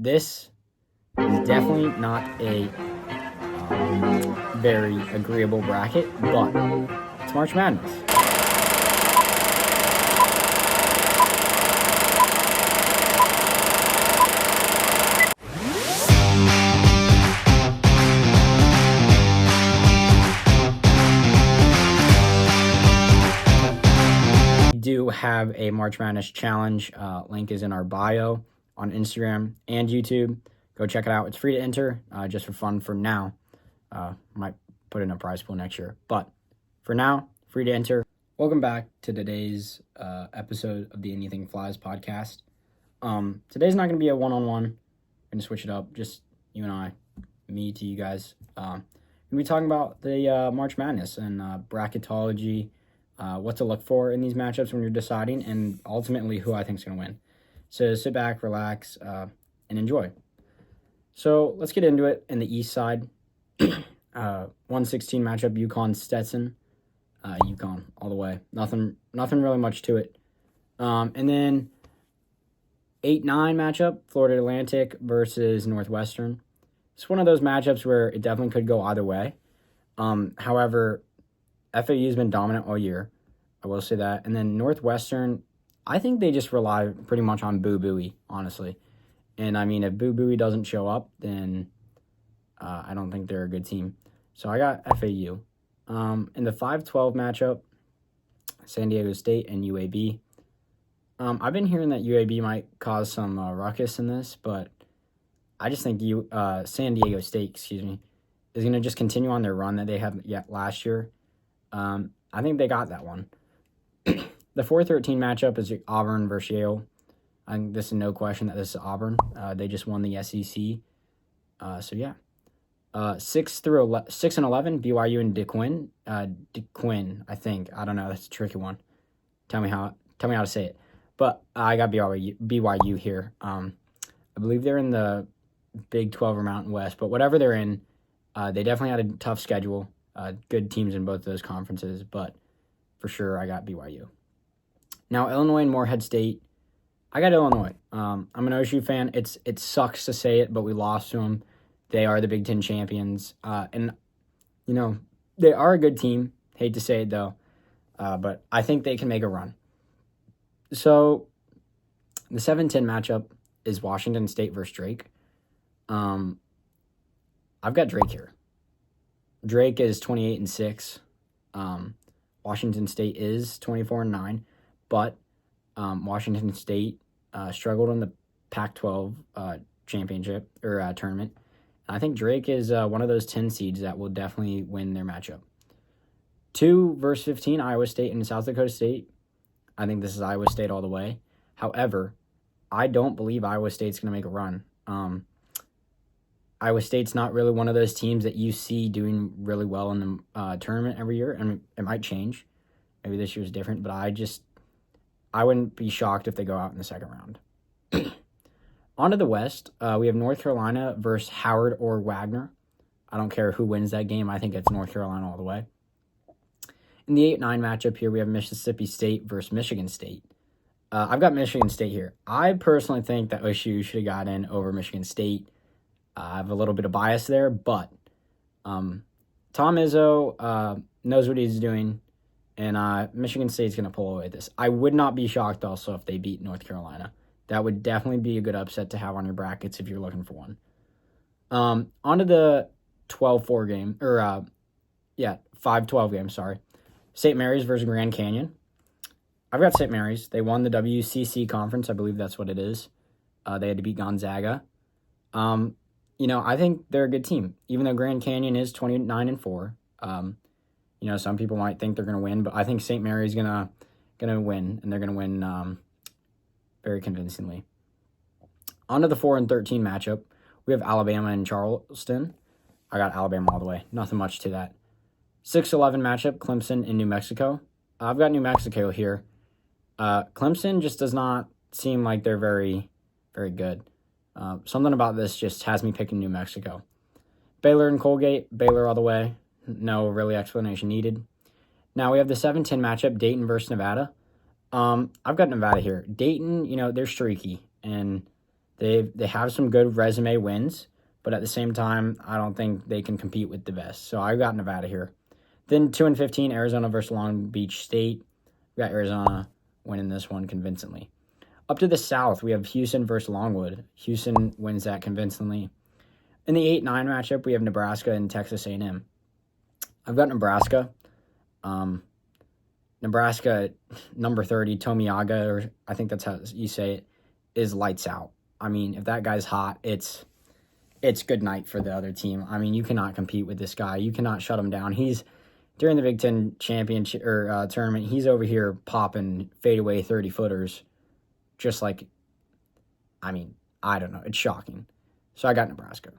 this is definitely not a very agreeable bracket, but it's March Madness. We do have a March Madness challenge. Link is in our bio on Instagram and YouTube. Go check it out. It's free to enter, just for fun for now. Might put in a prize pool next year, but for now, free to enter. Welcome back to today's episode of the Anything Flies podcast. Today's not going to be a one-on-one. I'm going to switch it up, just you and I, me to you guys. Going to be talking about the March Madness and bracketology, what to look for in these matchups when you're deciding, and ultimately who I think is going to win. So sit back, relax, and enjoy. So let's get into it. In the East side, 116 matchup, UConn Stetson. UConn all the way. Nothing really much to it. And then 8-9 matchup, Florida Atlantic versus Northwestern. It's one of those matchups where it definitely could go either way. However, FAU's been dominant all year. I will say that. And then Northwestern, I think they just rely pretty much on Boo Buie, honestly. And I mean, if Boo Buie doesn't show up, then I don't think they're a good team. So I got FAU. In the 5-12 matchup, San Diego State and UAB. I've been hearing that UAB might cause some ruckus in this, but I just think San Diego State, is going to just continue on their run that they had last year. I think they got that one. The 4-13 matchup is Auburn versus Yale. I think this is no question that this is Auburn. They just won the SEC. So yeah. 6 and 11, BYU and DeQuinn. DeQuinn, I think. I don't know. That's a tricky one. Tell me how to say it. But I got BYU here. I believe they're in the Big 12 or Mountain West, but whatever they're in, they definitely had a tough schedule. Good teams in both those conferences, but for sure I got BYU. Now Illinois and Morehead State. I got Illinois. I'm an OSU fan. It sucks to say it, but we lost to them. They are the Big Ten champions, and they are a good team. Hate to say it though, but I think they can make a run. So the 7-10 matchup is Washington State versus Drake. I've got Drake here. Drake is 28-6. Washington State is 24-9, but Washington State struggled in the Pac-12 championship or tournament. I think Drake is one of those 10 seeds that will definitely win their matchup. 2 versus 15, Iowa State and South Dakota State. I think this is Iowa State all the way. However, I don't believe Iowa State's going to make a run. Iowa State's not really one of those teams that you see doing really well in the tournament every year. I mean, it might change. Maybe this year's different, but I wouldn't be shocked if they go out in the second round. On to the West, we have North Carolina versus Howard or Wagner. I don't care who wins that game. I think it's North Carolina all the way. In the 8-9 matchup here, we have Mississippi State versus Michigan State. I've got Michigan State here. I personally think that OSU should have got in over Michigan State. I have a little bit of bias there, but Tom Izzo knows what he's doing, and Michigan State's going to pull away this. I would not be shocked also if they beat North Carolina. That would definitely be a good upset to have on your brackets if you're looking for one. On to the 12-4 game, or 5-12 game, sorry. St. Mary's versus Grand Canyon. I've got St. Mary's. They won the WCC conference. I believe that's what it is. They had to beat Gonzaga. I think they're a good team, even though Grand Canyon is 29-4. Some people might think they're going to win, but I think St. Mary's going to win, and they're going to win very convincingly. On to the 4-13 matchup, we have Alabama and Charleston. I got Alabama all the way. Nothing much to that. 6-11 matchup, Clemson in New Mexico. I've got New Mexico here. Clemson just does not seem like they're very, very good. Something about this just has me picking New Mexico. Baylor and Colgate, Baylor all the way. No really explanation needed. Now we have the 7-10 matchup, Dayton versus Nevada. I've got Nevada here. Dayton, they're streaky, and They have some good resume wins, but at the same time, I don't think they can compete with the best. So I got Nevada here. Then 2-15, Arizona versus Long Beach State. We got Arizona winning this one convincingly. Up to the south, we have Houston versus Longwood. Houston wins that convincingly. In the 8-9 matchup, we have Nebraska and Texas A&M. I've got Nebraska. Nebraska, number 30, Tomiyaga, or I think that's how you say it, is lights out. I mean, if that guy's hot, it's good night for the other team. I mean, you cannot compete with this guy. You cannot shut him down. He's during the Big Ten championship or tournament. He's over here popping fadeaway 30-footers, just like. I mean, I don't know. It's shocking. So I got Nebraska.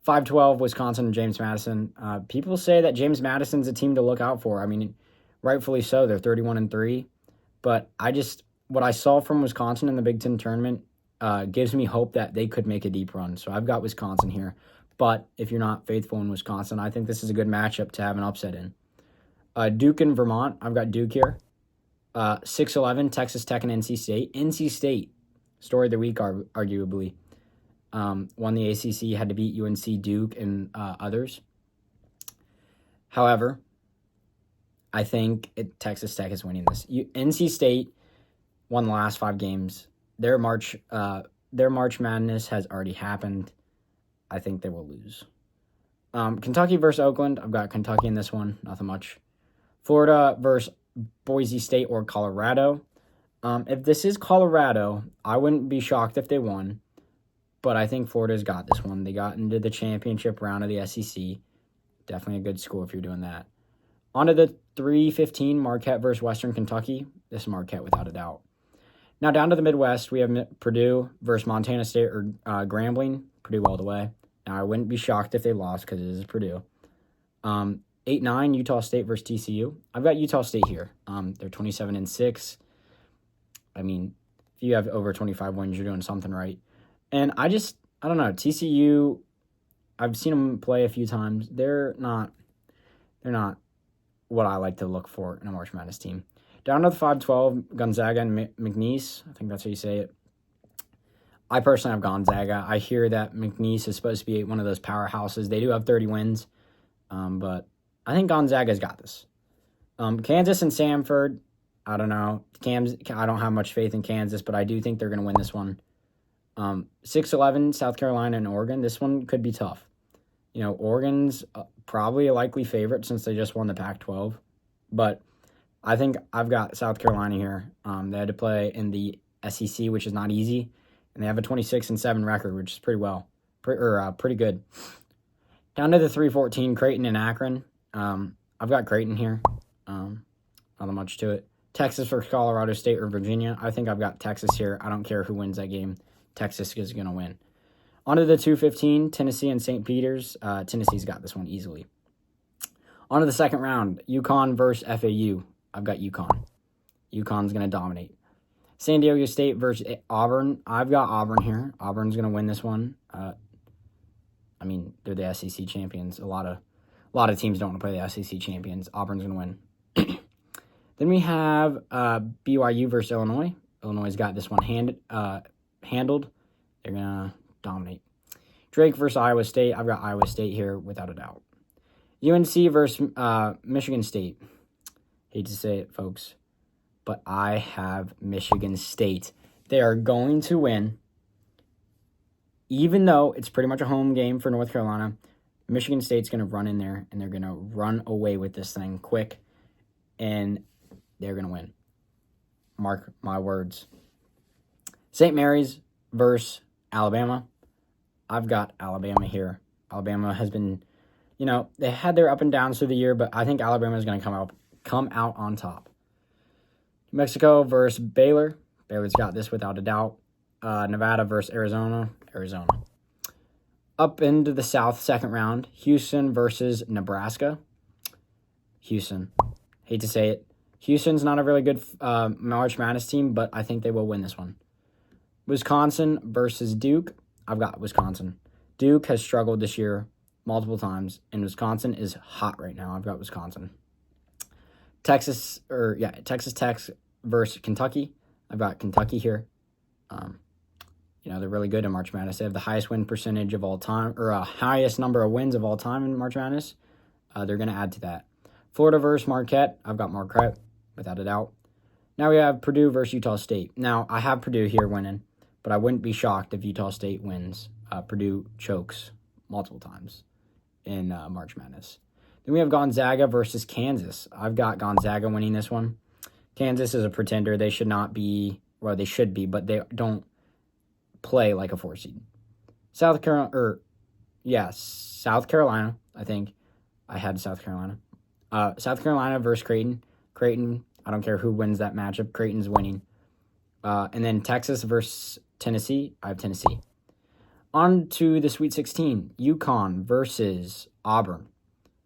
5-12, Wisconsin and James Madison. People say that James Madison's a team to look out for. I mean, rightfully so. They're 31-3, but what I saw from Wisconsin in the Big Ten tournament gives me hope that they could make a deep run. So I've got Wisconsin here. But if you're not faithful in Wisconsin, I think this is a good matchup to have an upset in. Duke and Vermont. I've got Duke here. 6-11, Texas Tech and NC State. NC State, story of the week, arguably. Won the ACC, had to beat UNC, Duke, and others. However, I think Texas Tech is winning this. NC State won the last 5 games. Their March Madness has already happened. I think they will lose. Kentucky versus Oakland. I've got Kentucky in this one. Nothing much. Florida versus Boise State or Colorado. If this is Colorado, I wouldn't be shocked if they won. But I think Florida's got this one. They got into the championship round of the SEC. Definitely a good school if you're doing that. On to the 3-15, Marquette versus Western Kentucky. This is Marquette without a doubt. Now down to the Midwest, we have Purdue versus Montana State or Grambling. Purdue all the way. Now I wouldn't be shocked if they lost because it is Purdue. 8-9, Utah State versus TCU. I've got Utah State here. They're 27-6. I mean, if you have over 25 wins, you're doing something right. And I don't know, TCU, I've seen them play a few times. They're not what I like to look for in a March Madness team. Down to the 5-12, Gonzaga and McNeese. I think that's how you say it. I personally have Gonzaga. I hear that McNeese is supposed to be one of those powerhouses. They do have 30 wins, but I think Gonzaga's got this. Kansas and Samford, I don't know. I don't have much faith in Kansas, but I do think they're going to win this one. 6-11, South Carolina and Oregon. This one could be tough. You know, Oregon's probably a likely favorite since they just won the Pac-12. But I think I've got South Carolina here. They had to play in the SEC, which is not easy. And they have a 26-7 record, which is pretty good. Down to the 3-14, Creighton and Akron. I've got Creighton here. Not much to it. Texas versus Colorado State or Virginia. I think I've got Texas here. I don't care who wins that game. Texas is going to win. On to the 2-15, Tennessee and St. Peter's. Tennessee's got this one easily. On to the second round, UConn versus FAU. I've got UConn. UConn's going to dominate. San Diego State versus Auburn. I've got Auburn here. Auburn's going to win this one. I mean, they're the SEC champions. A lot of teams don't want to play the SEC champions. Auburn's going to win. Then we have BYU versus Illinois. Illinois got this one handled. They're going to dominate. Drake versus Iowa State. I've got Iowa State here without a doubt. UNC versus Michigan State. Hate to say it, folks, but I have Michigan State. They are going to win. Even though it's pretty much a home game for North Carolina, Michigan State's going to run in there, and they're going to run away with this thing quick, and they're going to win. Mark my words. St. Mary's versus Alabama. I've got Alabama here. Alabama has been, they had their up and downs through the year, but I think Alabama is going to come out on top. New Mexico versus Baylor. Baylor's got this without a doubt. Nevada versus Arizona. Arizona. Up into the South, second round. Houston versus Nebraska. Houston. Hate to say it. Houston's not a really good March Madness team, but I think they will win this one. Wisconsin versus Duke. I've got Wisconsin. Duke has struggled this year multiple times, and Wisconsin is hot right now. I've got Wisconsin. Texas Tech versus Kentucky. I've got Kentucky here. they're really good in March Madness. They have the highest win percentage of all time, or highest number of wins of all time in March Madness. They're going to add to that. Florida versus Marquette. I've got Marquette, without a doubt. Now we have Purdue versus Utah State. Now, I have Purdue here winning, but I wouldn't be shocked if Utah State wins. Purdue chokes multiple times in March Madness. Then we have Gonzaga versus Kansas. I've got Gonzaga winning this one. Kansas is a pretender. They should not be, well, they should be, but they don't play like a 4 seed. South Carolina, I think. I had South Carolina. South Carolina versus Creighton. Creighton, I don't care who wins that matchup. Creighton's winning. And then Texas versus Tennessee. I have Tennessee. On to the Sweet 16. UConn versus Auburn.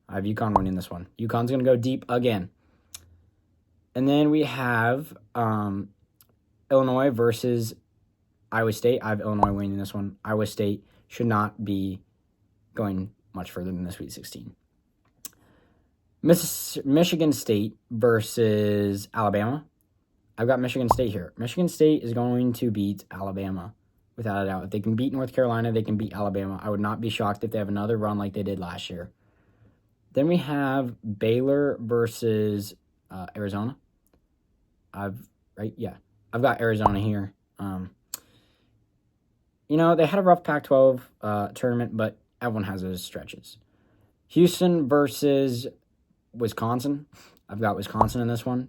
I have UConn winning this one. UConn's going to go deep again. And then we have Illinois versus Iowa State. I have Illinois winning this one. Iowa State should not be going much further than the Sweet 16. Michigan State versus Alabama. I've got Michigan State here. Michigan State is going to beat Alabama, without a doubt. If they can beat North Carolina, they can beat Alabama. I would not be shocked if they have another run like they did last year. Then we have Baylor versus Arizona. I've got Arizona here. They had a rough Pac-12 tournament, but everyone has those stretches. Houston versus Wisconsin. I've got Wisconsin in this one.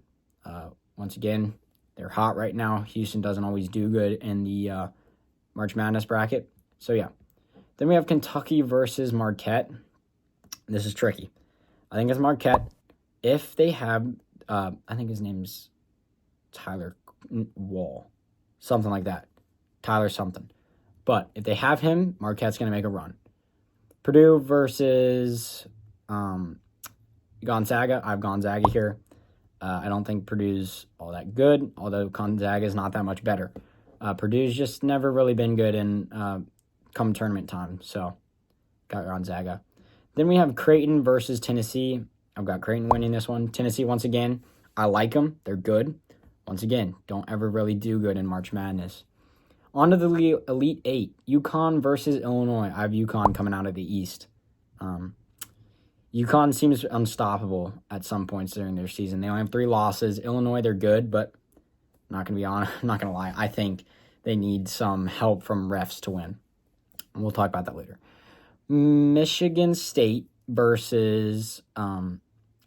Once again, they're hot right now. Houston doesn't always do good in the March Madness bracket. So, yeah. Then we have Kentucky versus Marquette. This is tricky. I think it's Marquette. If they have, I think his name's Tyler Wall. Something like that. Tyler something. But if they have him, Marquette's going to make a run. Purdue versus Gonzaga. I have Gonzaga here. I don't think Purdue's all that good, although Gonzaga is not that much better. Purdue's just never really been good in come tournament time, so got Gonzaga. Then we have Creighton versus Tennessee. I've got Creighton winning this one. Tennessee, once again, I like them. They're good. Once again, don't ever really do good in March Madness. On to the Elite Eight. UConn versus Illinois. I have UConn coming out of the East. UConn seems unstoppable at some points during their season. They only have 3 losses. Illinois, they're good, but I'm not going to lie. I think they need some help from refs to win. And we'll talk about that later. Michigan State versus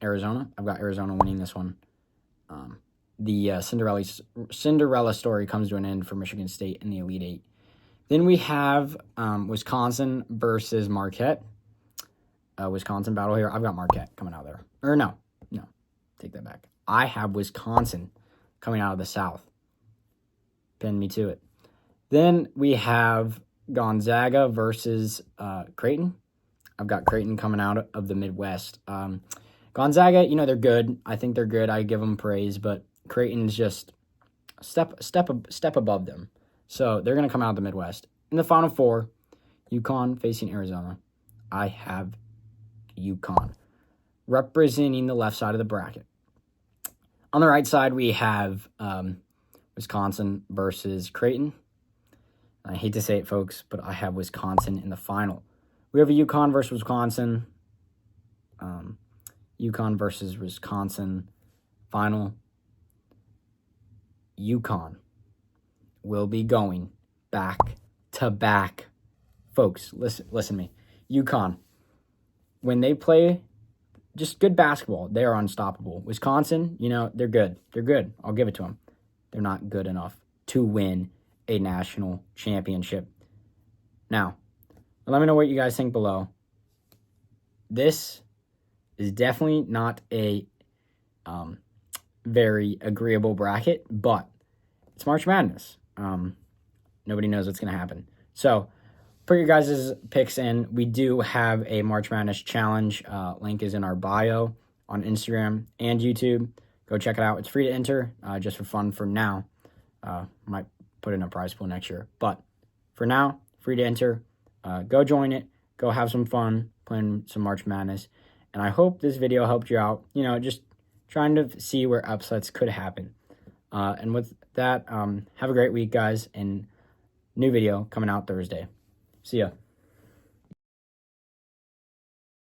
Arizona. I've got Arizona winning this one. The Cinderella story comes to an end for Michigan State in the Elite Eight. Then we have Wisconsin versus Marquette. Wisconsin battle here. I've got Marquette coming out there. Or no, take that back. I have Wisconsin coming out of the South. Pin me to it. Then we have Gonzaga versus Creighton. I've got Creighton coming out of the Midwest. Gonzaga, they're good. I think they're good. I give them praise, but Creighton's just a step above them. So they're going to come out of the Midwest. In the Final Four, UConn facing Arizona. I have UConn representing the left side of the bracket. On the right side, we have Wisconsin versus Creighton. I hate to say it, folks, but I have Wisconsin in the final. We have a UConn versus Wisconsin. UConn versus Wisconsin final. UConn will be going back to back. Folks, listen to me. UConn, when they play just good basketball, they are unstoppable. Wisconsin, they're good. They're good. I'll give it to them. They're not good enough to win a national championship. Now, let me know what you guys think below. This is definitely not a very agreeable bracket, but it's March Madness. Nobody knows what's going to happen. So, put your guys' picks in. We do have a March Madness challenge. Link is in our bio on Instagram and YouTube. Go check it out. It's free to enter, just for fun for now. Might put in a prize pool next year. But for now, free to enter. Go join it. Go have some fun playing some March Madness. And I hope this video helped you out. Just trying to see where upsets could happen. And with that, have a great week, guys. And New video coming out Thursday. See ya.